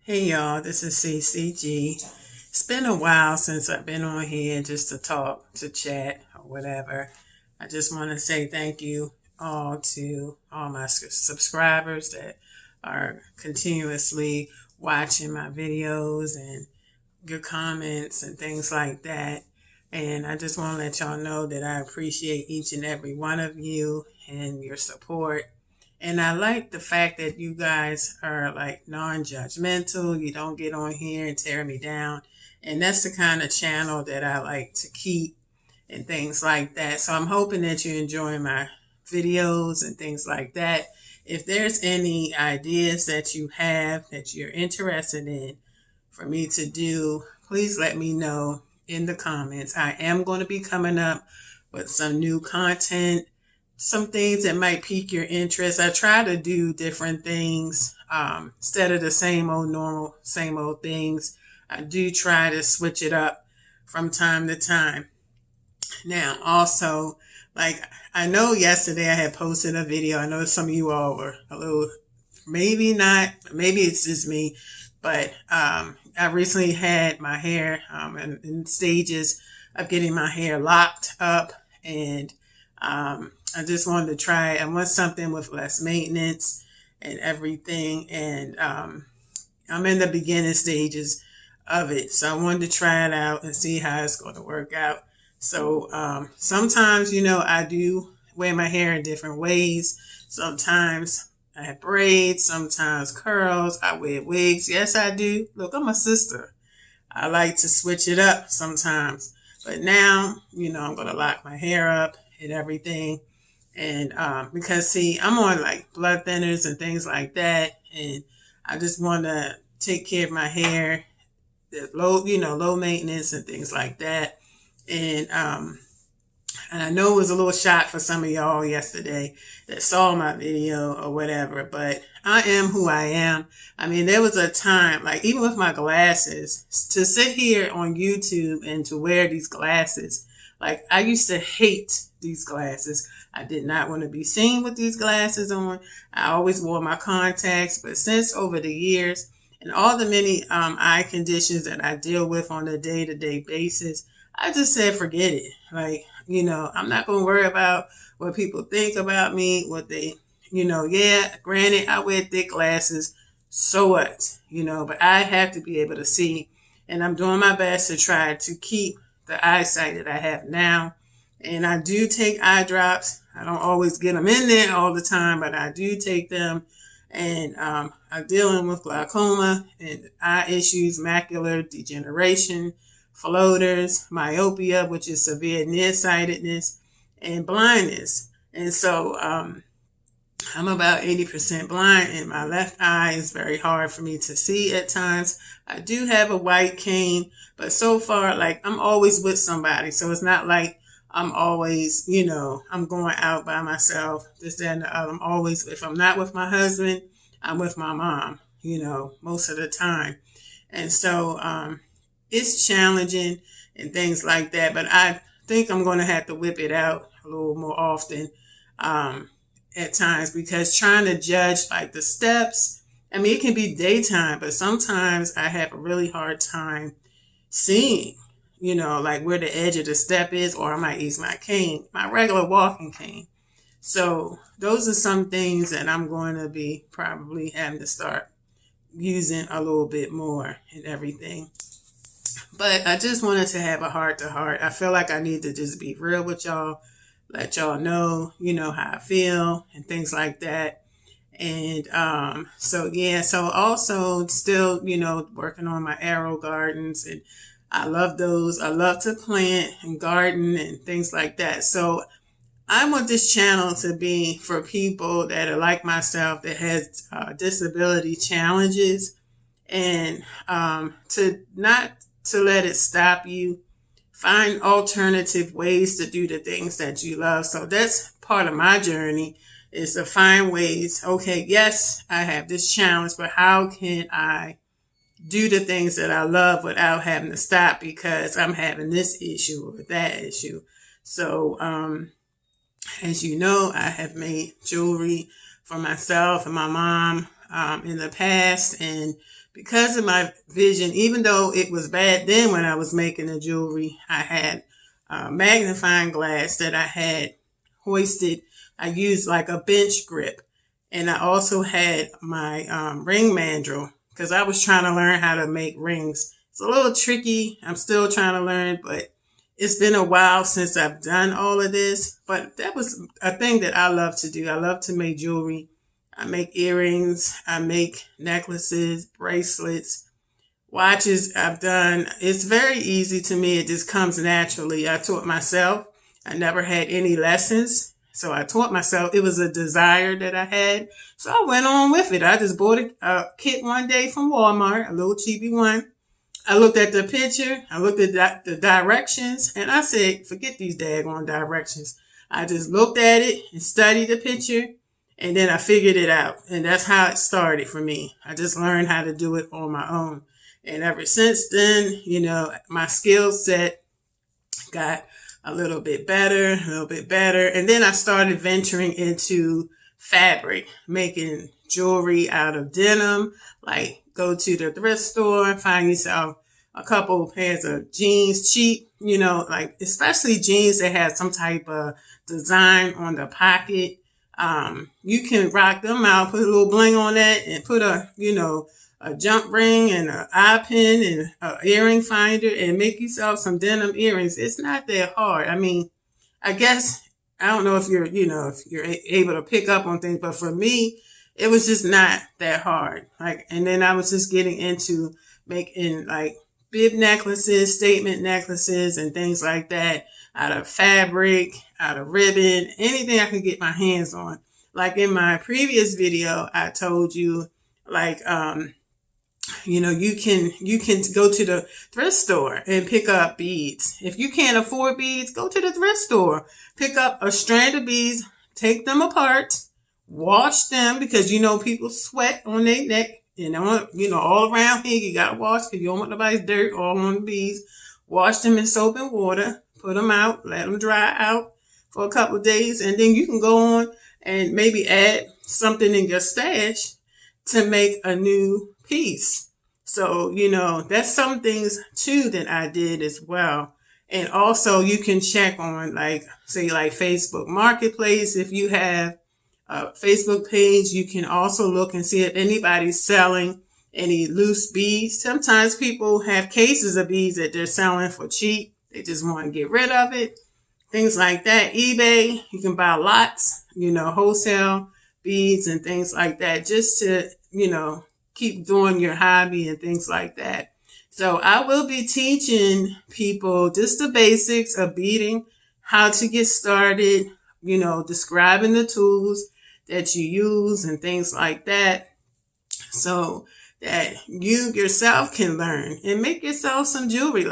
Hey y'all, this is CeeCeeG. It's been a while since I've been on here just to talk, to chat, or whatever. I just want to say thank you all to all my subscribers that are continuously watching my videos and your comments and things like that. And I just want to let y'all know that I appreciate each and every one of you and your support. And I like the fact that you guys are like non-judgmental. You don't get on here and tear me down. And that's the kind of channel that I like to keep and things like that. So I'm hoping that you're enjoying my videos and things like that. If there's any ideas that you have that you're interested in for me to do, please let me know in the comments. I am going to be coming up with some new content, some things that might pique your interest. I try to do different things instead of the same old normal, same old things. I do try to switch it up from time to time. Now, also, like I know yesterday I had posted a video. I know some of you all were a little, maybe not, maybe it's just me, but I recently had my hair in stages of getting my hair locked up, and I just wanted to try. I want something with less maintenance and everything, and I'm in the beginning stages of it, so I wanted to try it out and see how it's going to work out. So sometimes, I do wear my hair in different ways. Sometimes I have braids, sometimes curls. I wear wigs. Yes, I do. Look, I'm a sister. I like to switch it up sometimes. But now, I'm going to lock my hair up and everything. And because, see, I'm on like blood thinners and things like that. And I just want to take care of my hair, low maintenance and things like that. And I know it was a little shock for some of y'all yesterday that saw my video or whatever, but I am who I am. I mean, there was a time, like even with my glasses, to sit here on YouTube and to wear these glasses, like I used to hate these glasses. I did not want to be seen with these glasses on. I always wore my contacts, but since over the years and all the many eye conditions that I deal with on a day-to-day basis, I just said, forget it. Like, I'm not going to worry about what people think about me, what they, yeah, granted, I wear thick glasses. So what? But I have to be able to see. And I'm doing my best to try to keep the eyesight that I have now. And I do take eye drops. I don't always get them in there all the time, but I do take them. And I'm dealing with glaucoma and eye issues, macular degeneration, floaters, myopia, which is severe nearsightedness, and blindness. And so I'm about 80% blind, and my left eye is very hard for me to see at times. I do have a white cane, but so far, like, I'm always with somebody. So it's not like I'm always, I'm going out by myself, this, that, and the other. I'm always, if I'm not with my husband, I'm with my mom, most of the time. And so it's challenging and things like that, but I think I'm going to have to whip it out a little more often at times, because trying to judge like the steps, I mean, it can be daytime, but sometimes I have a really hard time seeing, like where the edge of the step is, or I might use my cane, my regular walking cane. So those are some things that I'm going to be probably having to start using a little bit more and everything. But I just wanted to have a heart to heart. I feel like I need to just be real with y'all, let y'all know, how I feel and things like that. And so also still, working on my arrow gardens, and I love those. I love to plant and garden and things like that. So I want this channel to be for people that are like myself, that has disability challenges, and to let it stop you. Find alternative ways to do the things that you love. So that's part of my journey, is to find ways. Okay, yes, I have this challenge, but how can I do the things that I love without having to stop because I'm having this issue or that issue? So, as you know, I have made jewelry for myself and my mom in the past, and because of my vision, even though it was bad then when I was making the jewelry, I had a magnifying glass that I had hoisted. I used like a bench grip. And I also had my ring mandrel because I was trying to learn how to make rings. It's a little tricky. I'm still trying to learn, but it's been a while since I've done all of this. But that was a thing that I love to do. I love to make jewelry. I make earrings. I make necklaces, bracelets, watches I've done. It's very easy to me. It just comes naturally. I taught myself. I never had any lessons. So I taught myself. It was a desire that I had. So I went on with it. I just bought a kit one day from Walmart, a little cheapy one. I looked at the picture. I looked at the directions. And I said, forget these daggone directions. I just looked at it and studied the picture. And then I figured it out. And that's how it started for me. I just learned how to do it on my own. And ever since then, my skill set got a little bit better. And then I started venturing into fabric, making jewelry out of denim, like go to the thrift store, find yourself a couple pairs of jeans cheap, like especially jeans that have some type of design on the pocket. You can rock them out, put a little bling on that and put a jump ring and an eye pin and an earring finder and make yourself some denim earrings. It's not that hard. I mean, I guess, I don't know if you're able to pick up on things, but for me, it was just not that hard. And then I was just getting into making like bib necklaces, statement necklaces and things like that out of fabric, out of ribbon, anything I could get my hands on. Like in my previous video, I told you you can go to the thrift store and pick up beads. If you can't afford beads, go to the thrift store. Pick up a strand of beads, take them apart, wash them because people sweat on their neck. All around here you gotta wash because you don't want nobody's dirt all on the beads. Wash them in soap and water, put them out, let them dry out for a couple of days, and then you can go on and maybe add something in your stash to make a new piece. So, that's some things too that I did as well. And also you can check on Facebook Marketplace. If you have a Facebook page, you can also look and see if anybody's selling any loose beads. Sometimes people have cases of beads that they're selling for cheap. They just want to get rid of it. Things like that. eBay, you can buy lots, wholesale beads and things like that just to, keep doing your hobby and things like that. So I will be teaching people just the basics of beading, how to get started, describing the tools that you use and things like that so that you yourself can learn and make yourself some jewelry.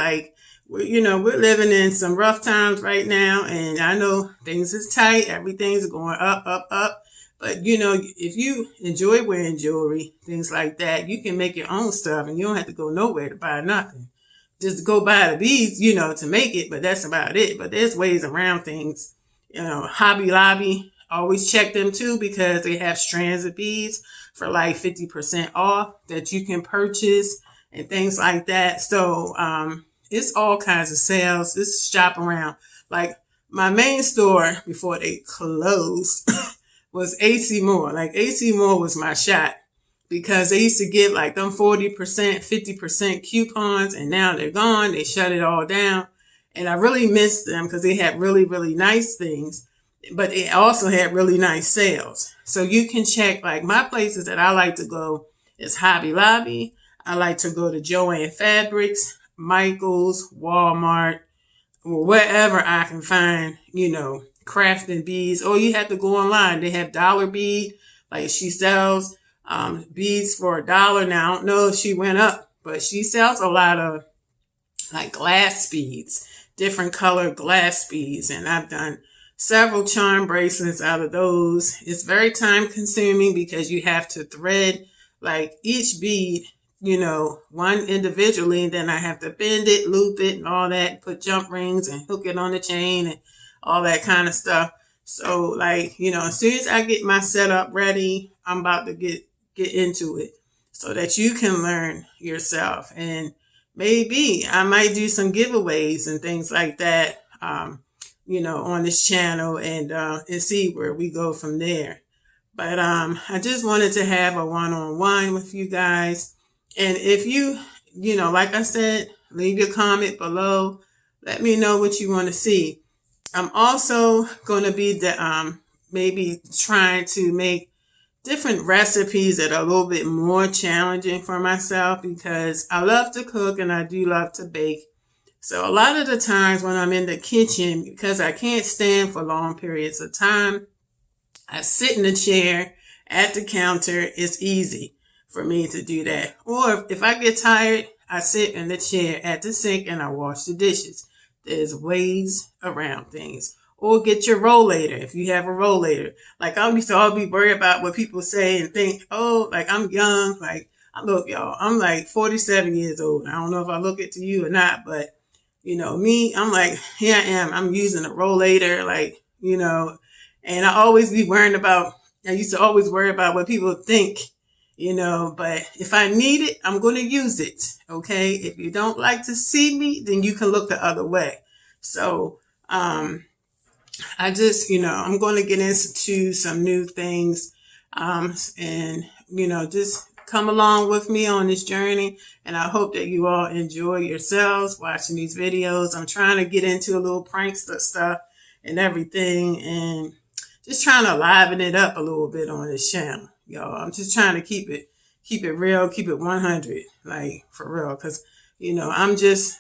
We're living in some rough times right now, and I know things is tight. Everything's going up, up, up. But, if you enjoy wearing jewelry, things like that, you can make your own stuff and you don't have to go nowhere to buy nothing. Just go buy the beads, to make it, but that's about it. But there's ways around things. Hobby Lobby, always check them too because they have strands of beads for like 50% off that you can purchase and things like that. So, it's all kinds of sales. Just shop around. Like my main store before they closed was AC Moore. AC Moore was my shot because they used to give like them 40%, 50% coupons, and now they're gone. They shut it all down. And I really missed them because they had really, really nice things, but they also had really nice sales. So you can check my places that I like to go is Hobby Lobby. I like to go to Joann Fabrics, Michael's, Walmart, or wherever I can find, crafting beads. Or you have to go online. They have dollar bead. She sells beads for $1. Now, I don't know if she went up, but she sells a lot of glass beads, different color glass beads. And I've done several charm bracelets out of those. It's very time consuming because you have to thread each bead, one individually. And then I have to bend it, loop it and all that, put jump rings and hook it on the chain and all that kind of stuff. So as soon as I get my setup ready, I'm about to get into it. so that you can learn yourself. And maybe I might do some giveaways and things like that, on this channel, and see where we go from there. But I just wanted to have a one-on-one with you guys. And if like I said, leave your comment below. Let me know what you want to see. I'm also going to be maybe trying to make different recipes that are a little bit more challenging for myself, because I love to cook and I do love to bake. So a lot of the times when I'm in the kitchen, because I can't stand for long periods of time, I sit in a chair at the counter. It's easy for me to do that. Or if I get tired, I sit in the chair at the sink and I wash the dishes. There's ways around things. Or get your rollator if you have a rollator. Like, I used to always be worried about what people say and think, oh, like I'm young. Like, look, y'all, I'm like 47 years old. I don't know if I look it to you or not, but me, I'm like, here I am. I'm using a rollator, and I always be worrying about, I used to always worry about what people think, but if I need it, I'm going to use it. Okay. If you don't like to see me, then you can look the other way. So, I just, I'm going to get into some new things, and, just come along with me on this journey. And I hope that you all enjoy yourselves watching these videos. I'm trying to get into a little prankster stuff and everything, and just trying to liven it up a little bit on this channel, y'all. I'm just trying to keep it real, keep it 100, like for real. Cause, I'm just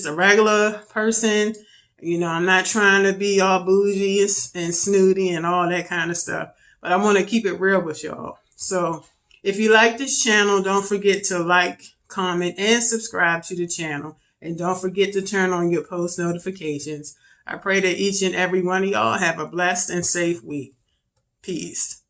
a regular person. I'm not trying to be all bougie and snooty and all that kind of stuff, but I want to keep it real with y'all. So if you like this channel, don't forget to like, comment, and subscribe to the channel. And don't forget to turn on your post notifications. I pray that each and every one of y'all have a blessed and safe week. Peace.